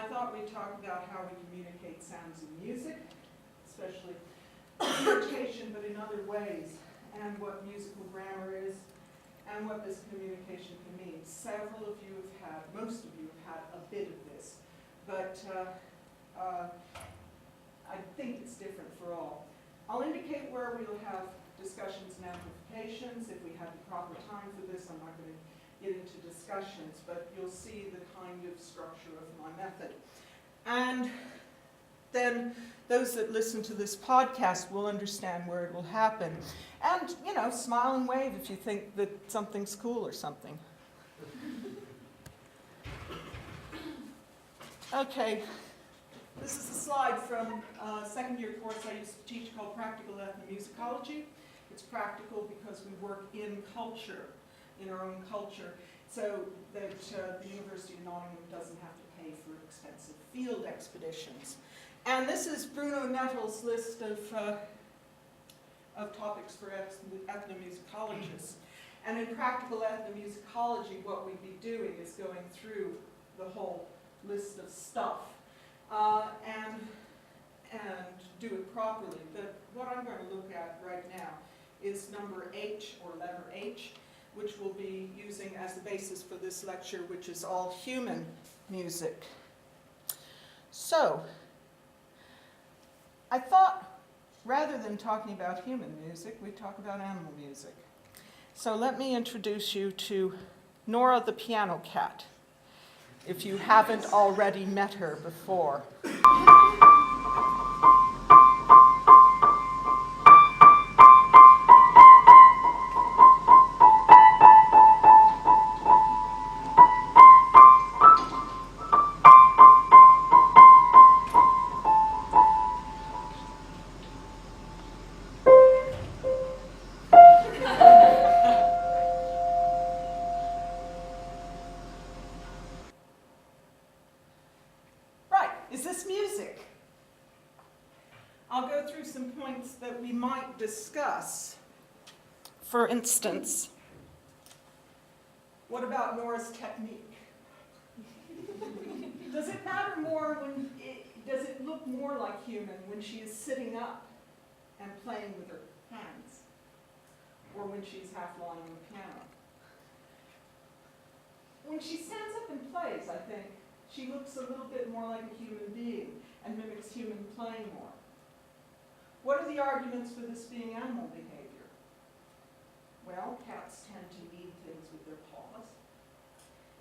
thought we'd talk about how we communicate sounds in music, especially notation, but in other ways, and what musical grammar is, and what this communication can mean. Several of you have had, most of you have had a bit of this, but I think it's different for all. I'll indicate where we'll have discussions and amplifications. If we have the proper time for this, I'm not going to get into discussions, but you'll see the kind of structure of my method. And then those that listen to this podcast will understand where it will happen. And, you know, smile and wave if you think that something's cool or something. Okay, this is a slide from a second-year course I used to teach called Practical Ethnomusicology. It's practical because we work in culture, in our own culture, so that the University of Nottingham doesn't have to pay for expensive field expeditions. And this is Bruno Nettel's list of topics for ethnomusicologists. And in practical ethnomusicology, what we'd be doing is going through the whole list of stuff and do it properly. But what I'm going to look at right now is number H, or letter H, which we'll be using as the basis for this lecture, which is all human music. So, I thought rather than talking about human music, we'd talk about animal music. So let me introduce you to Nora the Piano Cat, if you haven't already met her before. Discuss. For instance, what about Nora's technique? Does it matter more does it look more like human when she is sitting up and playing with her hands, or when she's half lying on the piano? When she stands up and plays, I think, she looks a little bit more like a human being and mimics human playing more. What are the arguments for this being animal behavior? Well, cats tend to eat things with their paws.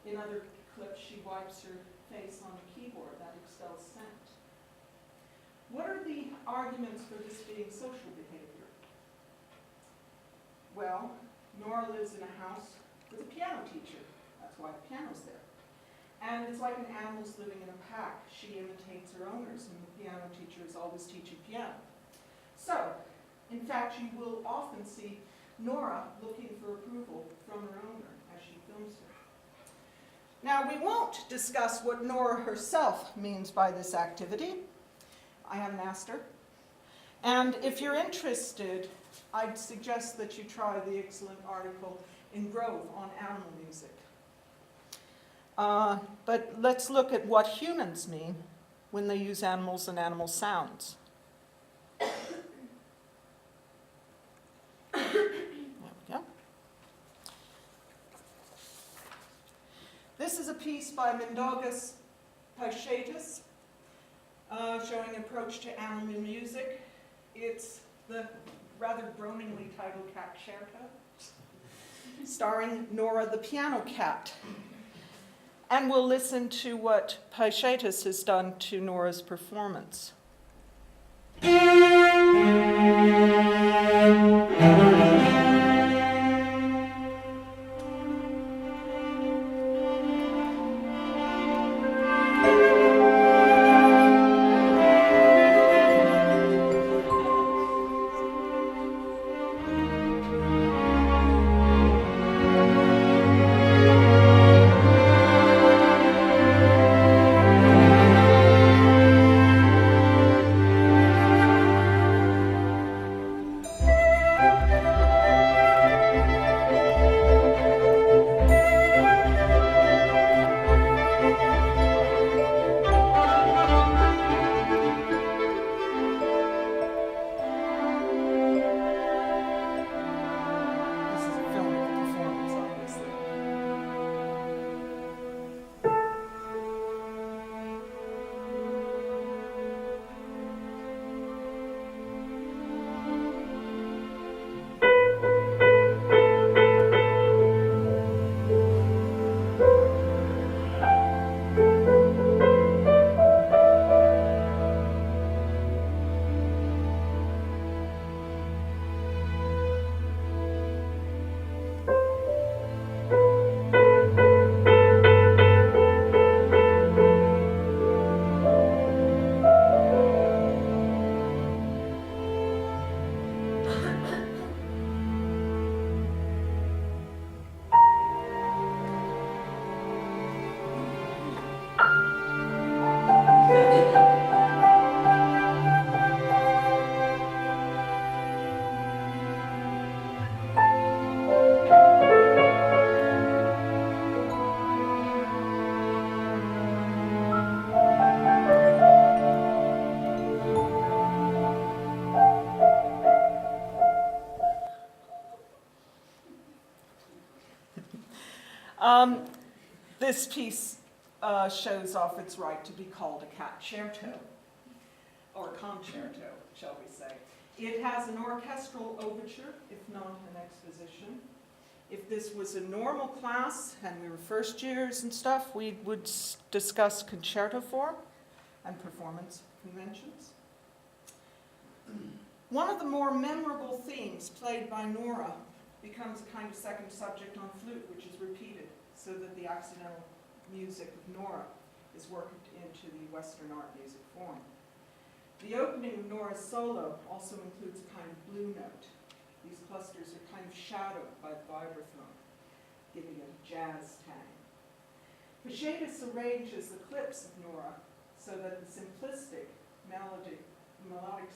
In other clips, she wipes her face on a keyboard. That expels scent. What are the arguments for this being social behavior? Well, Nora lives in a house with a piano teacher. That's why the piano's there. And it's like an animal's living in a pack. She imitates her owners, and the piano teacher is always teaching piano. So, in fact, you will often see Nora looking for approval from her owner as she films her. Now, we won't discuss what Nora herself means by this activity. I haven't asked her. And if you're interested, I'd suggest that you try the excellent article in Grove on animal music. But let's look at what humans mean when they use animals and animal sounds. This is a piece by Mindaugas Pašaitis showing approach to animal music. It's the rather groaningly titled Cat Sherta, starring Nora the Piano Cat. And we'll listen to what Pašaitis has done to Nora's performance. This piece shows off its right to be called a concerto, or concerto, shall we say. It has an orchestral overture, if not an exposition. If this was a normal class, and we were first years and stuff, we would discuss concerto form and performance conventions. One of the more memorable themes played by Nora becomes a kind of second subject on flute, which is repeated, so that the accidental music of Nora is worked into the Western art music form. The opening of Nora's solo also includes a kind of blue note. These clusters are kind of shadowed by the vibraphone, giving it a jazz tang. Pachetas arranges the clips of Nora so that the simplistic melodic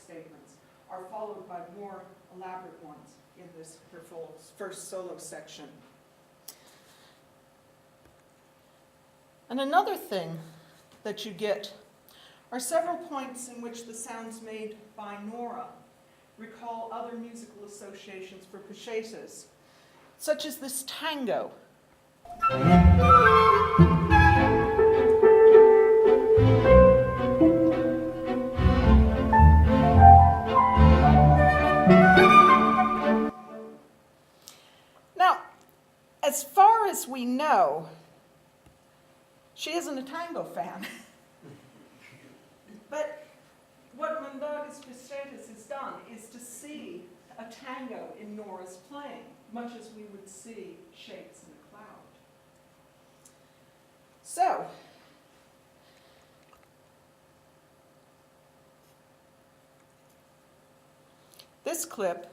statements are followed by more elaborate ones in this her first solo section. And another thing that you get are several points in which the sounds made by Nora recall other musical associations for Pachetas, such as this tango. Now, as far as we know, she isn't a tango fan. But what Mandagas Pachetas has done is to see a tango in Nora's playing, much as we would see shapes in a cloud. So, this clip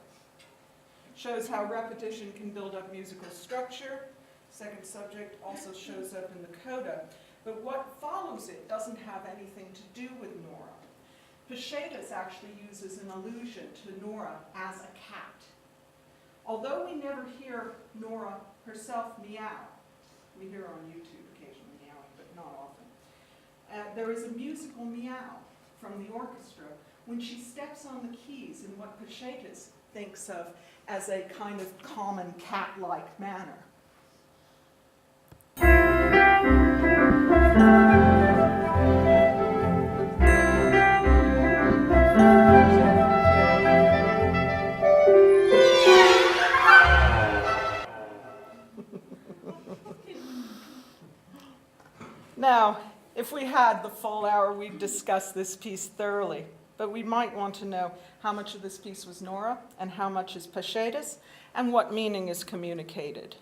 shows how repetition can build up musical structure. Second subject also shows up in the coda. But what follows it doesn't have anything to do with Nora. Pachetas actually uses an allusion to Nora as a cat. Although we never hear Nora herself meow, we hear her on YouTube occasionally meowing, but not often. There is a musical meow from the orchestra when she steps on the keys in what Pachetas thinks of as a kind of common cat-like manner. Now, if we had the full hour, we'd discuss this piece thoroughly, but we might want to know how much of this piece was Nora and how much is Pachetas and what meaning is communicated.